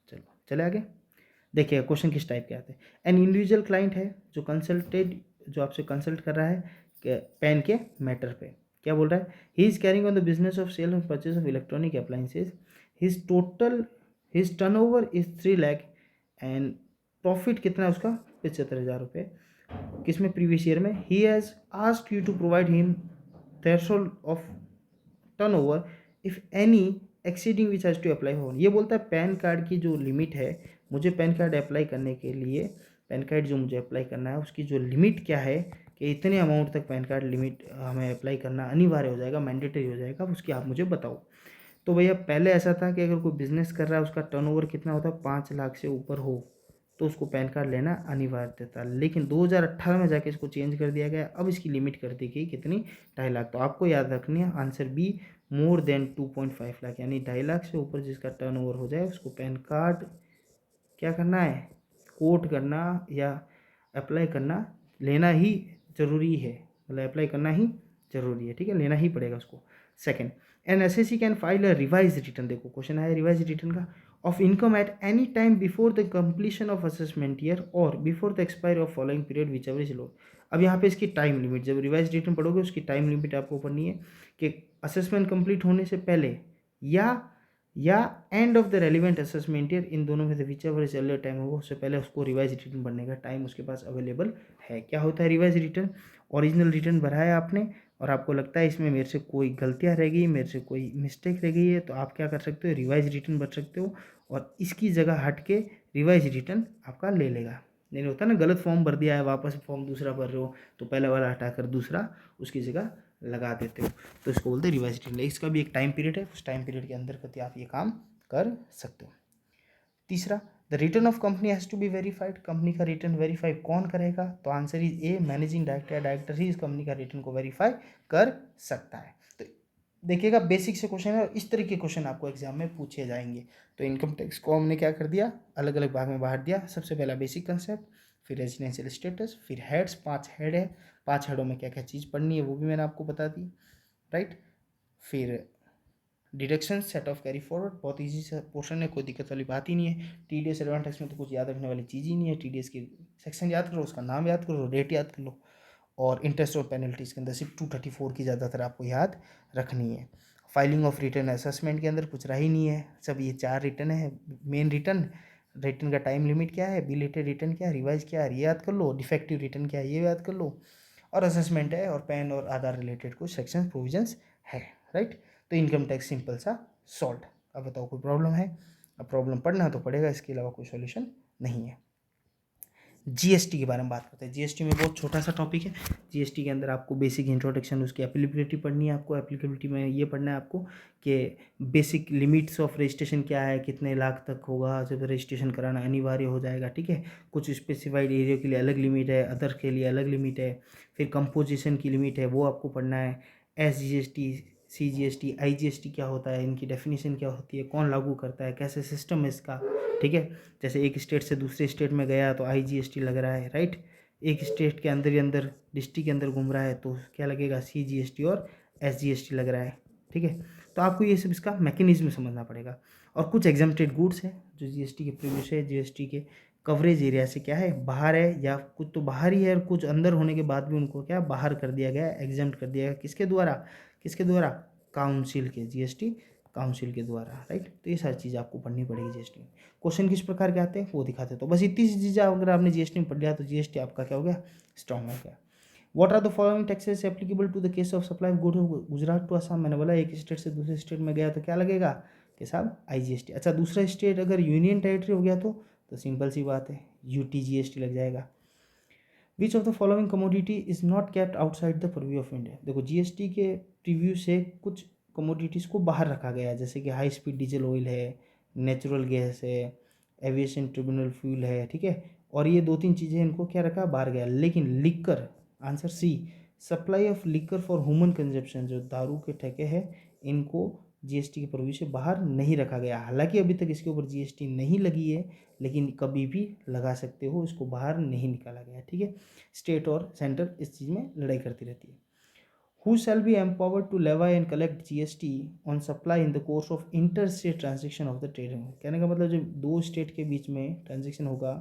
चलो चले आगे, देखिए क्वेश्चन किस टाइप के आते हैं। एन इंडिविजुअल क्लाइंट है जो आपसे कंसल्ट कर रहा है पैन के मैटर पे, क्या बोल रहा है, he is carrying on the business of sale and purchase of electronic appliances, his turnover is 3 lakh and profit कितना है उसका ₹75,000। किस में? प्रीवियस ईयर में। He has asked you to provide him threshold of turnover if any exceeding which has to apply for. ये बोलता है पैन कार्ड की जो लिमिट है, मुझे पैन कार्ड अप्लाई करने के लिए, पैन कार्ड जो मुझे अप्लाई करना है उसकी जो लिमिट क्या है कि इतने अमाउंट तक पैन कार्ड लिमिट हमें अप्लाई करना अनिवार्य हो जाएगा, मैंडेटरी हो जाएगा, उसकी आप मुझे बताओ। तो भैया पहले ऐसा था कि अगर कोई बिज़नेस कर रहा है उसका टर्नओवर कितना होता है, 5 लाख से ऊपर हो तो उसको पैन कार्ड लेना अनिवार्य था। लेकिन 2018 में जाके इसको चेंज कर दिया गया। अब इसकी लिमिट कर दी गई कितनी? 2.5 लाख। तो आपको याद रखनी है answer B, more than 2.5 lakh, यानी 2.5 लाख से ऊपर जिसका टर्नओवर हो जाए उसको पैन कार्ड क्या करना है? कोट करना या अप्लाई करना, लेना ही ज़रूरी है, मतलब अप्लाई करना ही ज़रूरी है, ठीक है, लेना ही पड़ेगा उसको। Second, an assessee can file a revise return, देखो क्वेश्चन आया रिवाइज रिटर्न का, of income at any time before the completion of assessment year और before the expiry of following period whichever is low. अब यहाँ पे इसकी टाइम लिमिट, जब रिवाइज रिटर्न पढ़ोगे उसकी टाइम लिमिट आपको पढ़नी है कि असेसमेंट कंप्लीट होने से पहले या end of the relevant assessment year, इन दोनों में से whichever is earlier time होगा उससे पहले उसको रिवाइज रिटर्न भरने का टाइम उसके पास अवेलेबल है। क्या होता है रिवाइज रिटर्न? ओरिजिनल रिटर्न भरा है आपने और आपको लगता है इसमें मेरे से कोई गलतियाँ रह गई, मेरे से कोई मिस्टेक रह गई है, तो आप क्या कर सकते हो? रिवाइज रिटर्न भर सकते हो और इसकी जगह हट के रिवाइज रिटर्न आपका ले लेगा। नहीं होता ना, गलत फॉर्म भर दिया है, वापस फॉर्म दूसरा भर रहे हो तो पहले वाला हटाकर दूसरा उसकी जगह लगा देते हो, तो इसको बोलते हैं रिवाइज रिटर्न। इसका भी एक टाइम पीरियड है, उस टाइम पीरियड के अंदर करके आप ये काम कर सकते हो। तीसरा, the return of company has to be verified, company का रिटर्न वेरीफाई कौन करेगा? तो answer is A, managing director या डायरेक्टर ही इस कंपनी का रिटर्न को वेरीफाई कर सकता है। तो देखिएगा बेसिक से क्वेश्चन है और इस तरह के क्वेश्चन आपको एग्जाम में पूछे जाएंगे। तो इनकम टैक्स को हमने क्या कर दिया? अलग अलग भाग में बांट दिया। सबसे पहला बेसिक कंसेप्ट, फिर रेजिडेंशियल स्टेटस, फिर हेड्स, 5 हेड है, 5 हेडों में क्या क्या चीज़ पढ़नी है वो भी मैंने आपको बता दी, राइट। फिर deduction, set of carry forward, बहुत ईजी सा पोर्शन है, कोई दिक्कत वाली बात ही नहीं है। टीडीएस एडवांस में तो कुछ याद रखने वाली चीज़ ही नहीं है। टीडीएस की सेक्शन याद करो, उसका नाम याद करो, रेट याद कर लो, और इंटरेस्ट और पेनल्टीज़ के अंदर सिर्फ 234 की ज़्यादातर आपको याद रखनी है। फाइलिंग ऑफ रिटर्न असेसमेंट के अंदर कुछ रहा ही नहीं है, सब ये 4 रिटर्न है। मेन रिटर्न, रिटर्न का टाइम लिमिट क्या है, बिलेटेड रिटर्न क्या है, रिवाइज क्या है ये याद कर लो, डिफेक्टिव रिटर्न क्या है ये याद कर लो, और असेसमेंट है, और पैन और आधार रिलेटेड कुछ सेक्शन प्रोविजंस है, राइट। तो इनकम टैक्स सिंपल सा सॉल्व। अब बताओ कोई प्रॉब्लम है? अब प्रॉब्लम पढ़ना तो पड़ेगा, इसके अलावा कोई सॉल्यूशन नहीं है। जीएसटी के बारे में बात करते हैं। जीएसटी में बहुत छोटा सा टॉपिक है। जीएसटी के अंदर आपको बेसिक इंट्रोडक्शन, उसकी एप्लीकेबिलिटी पढ़नी है आपको। एप्लीकेबिलिटी में ये पढ़ना है आपको कि बेसिक लिमिट्स ऑफ रजिस्ट्रेशन क्या है, कितने लाख तक होगा जब रजिस्ट्रेशन कराना अनिवार्य हो जाएगा, ठीक है। कुछ स्पेसिफाइड एरिया के लिए अलग लिमिट है, अदर के लिए अलग लिमिट है। फिर कंपोजिशन की लिमिट है वो आपको पढ़ना है। SGST, CGST, IGST क्या होता है, इनकी डेफिनेशन क्या होती है, कौन लागू करता है, कैसे सिस्टम है इसका, ठीक है। जैसे एक स्टेट से दूसरे स्टेट में गया तो IGST लग रहा है, राइट। एक स्टेट के अंदर ही अंदर डिस्ट्रिक्ट के अंदर घूम रहा है तो क्या लगेगा? CGST और SGST लग रहा है, ठीक है। तो आपको ये सब इसका मैकेनिज्म समझना पड़ेगा। और कुछ एग्जम्प्टेड गुड्स है जो GST के प्रीवियस है, GST के कवरेज एरिया से क्या है, बाहर है, या कुछ तो बाहर ही है और कुछ अंदर होने के बाद भी उनको क्या बाहर कर दिया गया, एग्जम्प्ट कर दिया गया। किसके द्वारा? किसके द्वारा? काउंसिल के, GST काउंसिल के द्वारा, राइट। तो ये सारी चीज़ आपको पढ़नी पड़ेगी जीएसटी में। क्वेश्चन किस प्रकार के आते हैं वो दिखाते हैं। तो बस इतनी सी चीज़ें अगर आपने जीएसटी में पढ़ लिया तो जीएसटी आपका क्या हो गया? स्ट्रॉन्ग हो गया। What are the following taxes applicable to the case of supply of good Gujarat to Assam? मैंने बोला एक स्टेट से दूसरे स्टेट में गया तो क्या लगेगा कि साहब IGST। अच्छा, दूसरा स्टेट अगर यूनियन टेरिटरी हो गया तो सिंपल सी बात है UTGST लग जाएगा। Which of the following commodity is not kept outside the purview of India? देखो जीएसटी के प्रीव्यू से कुछ कमोडिटीज़ को बाहर रखा गया है, जैसे कि हाई स्पीड डीजल ऑयल है, नेचुरल गैस है, एविएशन ट्रिब्यूनल फ्यूल है, ठीक है। और ये 2-3 चीज़ें इनको क्या रखा, बाहर गया। लेकिन liquor, answer C, supply of liquor for human consumption, जो दारू के ठेके हैं, इनको जीएसटी के परव्यू से बाहर नहीं रखा गया। हालांकि अभी तक इसके ऊपर जीएसटी नहीं लगी है, लेकिन कभी भी लगा सकते हो, इसको बाहर नहीं निकाला गया, ठीक है। स्टेट और सेंटर इस चीज़ में लड़ाई करती रहती है। Who shall be empowered to levy and collect GST on supply in the course of interstate transaction of the trading? कहने का मतलब जब 2 स्टेट के बीच में ट्रांजेक्शन होगा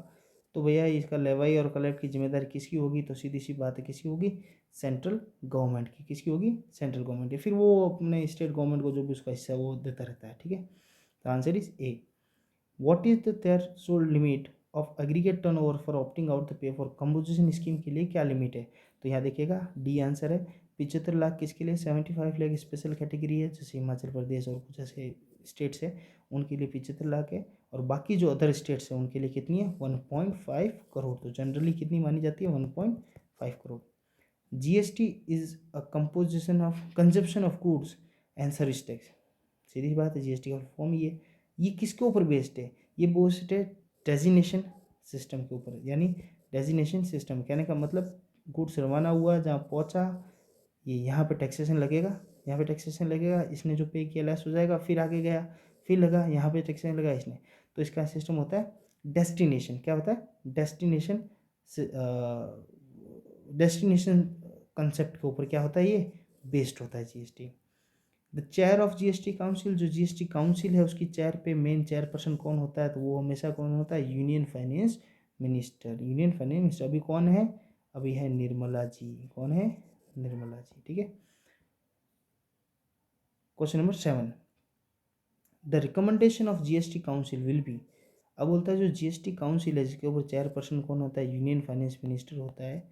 तो भैया इसका लेवाई और कलेक्ट की जिम्मेदारी किसकी होगी? तो सीधी सी बात है, किसकी होगी? सेंट्रल गवर्नमेंट की। किसकी होगी? सेंट्रल गवर्नमेंट की। फिर वो अपने स्टेट गवर्नमेंट को जो भी उसका हिस्सा है वो देता रहता है, ठीक है। तो answer is A. What is the threshold limit of aggregate turnover for opting out the pay for composition scheme के लिए क्या लिमिट है? तो यहाँ देखिएगा डी आंसर है 75 लाख किसके लिए? 75 लाख स्पेशल कैटेगरी है, जैसे हिमाचल प्रदेश और कुछ ऐसे स्टेट्स है उनके लिए 75 लाख है, और बाकी जो अदर स्टेट्स हैं उनके लिए कितनी है? 1.5 करोड़। तो जनरली कितनी मानी जाती है? 1.5 crore. GST is a composition of consumption of goods and service tax. सीधी बात है, जीएसटी का फॉर्म ये किसके ऊपर बेस्ड है? ये बेस्ड है डेजिग्नेशन सिस्टम के ऊपर, यानी डेजिग्नेशन सिस्टम कहने का मतलब गुड्स रवाना हुआ, जहाँ पहुँचा, ये यहाँ पे टैक्सेशन लगेगा, यहाँ पे टैक्सेशन लगेगा, इसने जो पे किया लेस हो जाएगा, फिर आगे गया, फिर लगा, यहाँ पे टैक्सेशन लगा इसने। तो इसका सिस्टम होता है डेस्टिनेशन। क्या होता है? डेस्टिनेशन। डेस्टिनेशन कंसेप्ट के ऊपर क्या होता है? ये बेस्ड होता है GST. The chair of GST council, जो जीएसटी काउंसिल है उसकी चेयर पे मेन चेयरपर्सन कौन होता है? तो वो हमेशा कौन होता है? Union finance minister. Union finance minister अभी कौन है? अभी है निर्मला जी। कौन है? निर्मला जी। ठीक है। Question number 7, the recommendation of GST council will be. अब बोलता है जो जीएसटी काउंसिल है जिसके ऊपर चेयरपर्सन कौन होता है? यूनियन फाइनेंस मिनिस्टर होता है।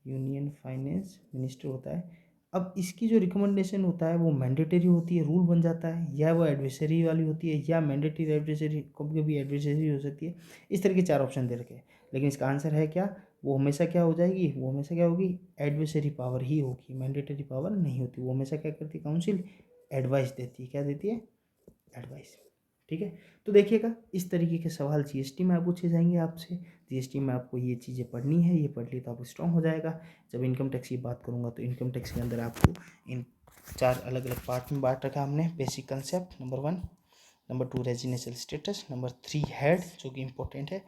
यूनियन फाइनेंस मिनिस्टर होता है। अब इसकी जो रिकमेंडेशन होता है वो मैंडेटरी होती है, रूल बन जाता है, या वो एडवाइजरी वाली होती है, या मैंडेटरी एडवाइजरी, कभी कभी एडवाइजरी हो सकती है। इस तरह के 4 ऑप्शन दे रखे हैं, लेकिन इसका आंसर है क्या? वो हमेशा क्या हो जाएगी? वो हमेशा क्या होगी? एडवाइजरी पावर ही होगी, मैंडेटरी पावर नहीं होती। वो हमेशा क्या करती है काउंसिल? एडवाइस देती है। क्या देती है? एडवाइस। ठीक है। तो देखिएगा इस तरीके के सवाल जीएसटी में आप पूछे जाएंगे आपसे। जीएसटी में आपको ये चीज़ें पढ़नी है, ये पढ़ ली तो आप स्ट्रॉन्ग हो जाएगा। जब इनकम टैक्स की बात करूँगा तो इनकम टैक्स के अंदर आपको इन 4 अलग अलग पार्ट में बांट रखा हमने। Basic concept number 1, number 2 residential status, number 3 head जो कि इंपॉर्टेंट है,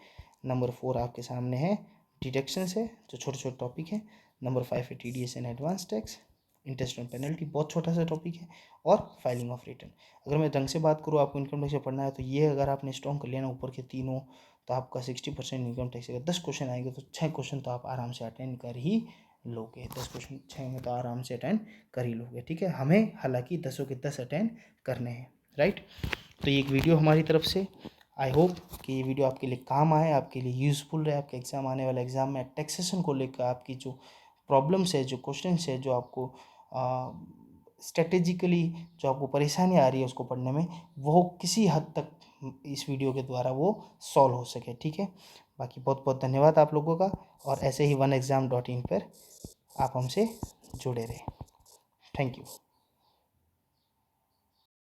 नंबर 4 आपके सामने है डिडक्शंस है जो छोटे छोटे टॉपिक है, नंबर 5 है TDS and advance tax, interest on penalty बहुत छोटा सा टॉपिक है, और फाइलिंग ऑफ रिटर्न। अगर मैं ढंग से बात करूँ आपको इनकम टैक्स में पढ़ना है तो ये अगर आपने स्ट्रॉन्ग कर लिया ना ऊपर के तीनों, तो आपका 60% इनकम टैक्स है। 10 क्वेश्चन आएंगे तो 6 क्वेश्चन तो आप आराम से अटेंड कर ही लोगे। 10 क्वेश्चन 6 में तो आराम से अटेंड कर ही लोगे। ठीक है। हमें हालांकि 10 के 10 अटेंड करने हैं, राइट। तो ये एक वीडियो हमारी तरफ से। आई होप कि ये वीडियो आपके लिए काम आए, आपके लिए यूज़फुल रहे। आपके एग्ज़ाम आने वाले एग्ज़ाम में टैक्सेशन को लेकर आपकी जो प्रॉब्लम्स है, जो क्वेश्चंस है, जो आपको स्ट्रेटेजिकली जो आपको परेशानी आ रही है उसको पढ़ने में, वो किसी हद तक इस वीडियो के द्वारा वो सॉल्व हो सके। ठीक है। बाकी बहुत बहुत धन्यवाद आप लोगों का, और ऐसे ही oneexam.in पर आप हमसे जुड़े रहें। Thank you.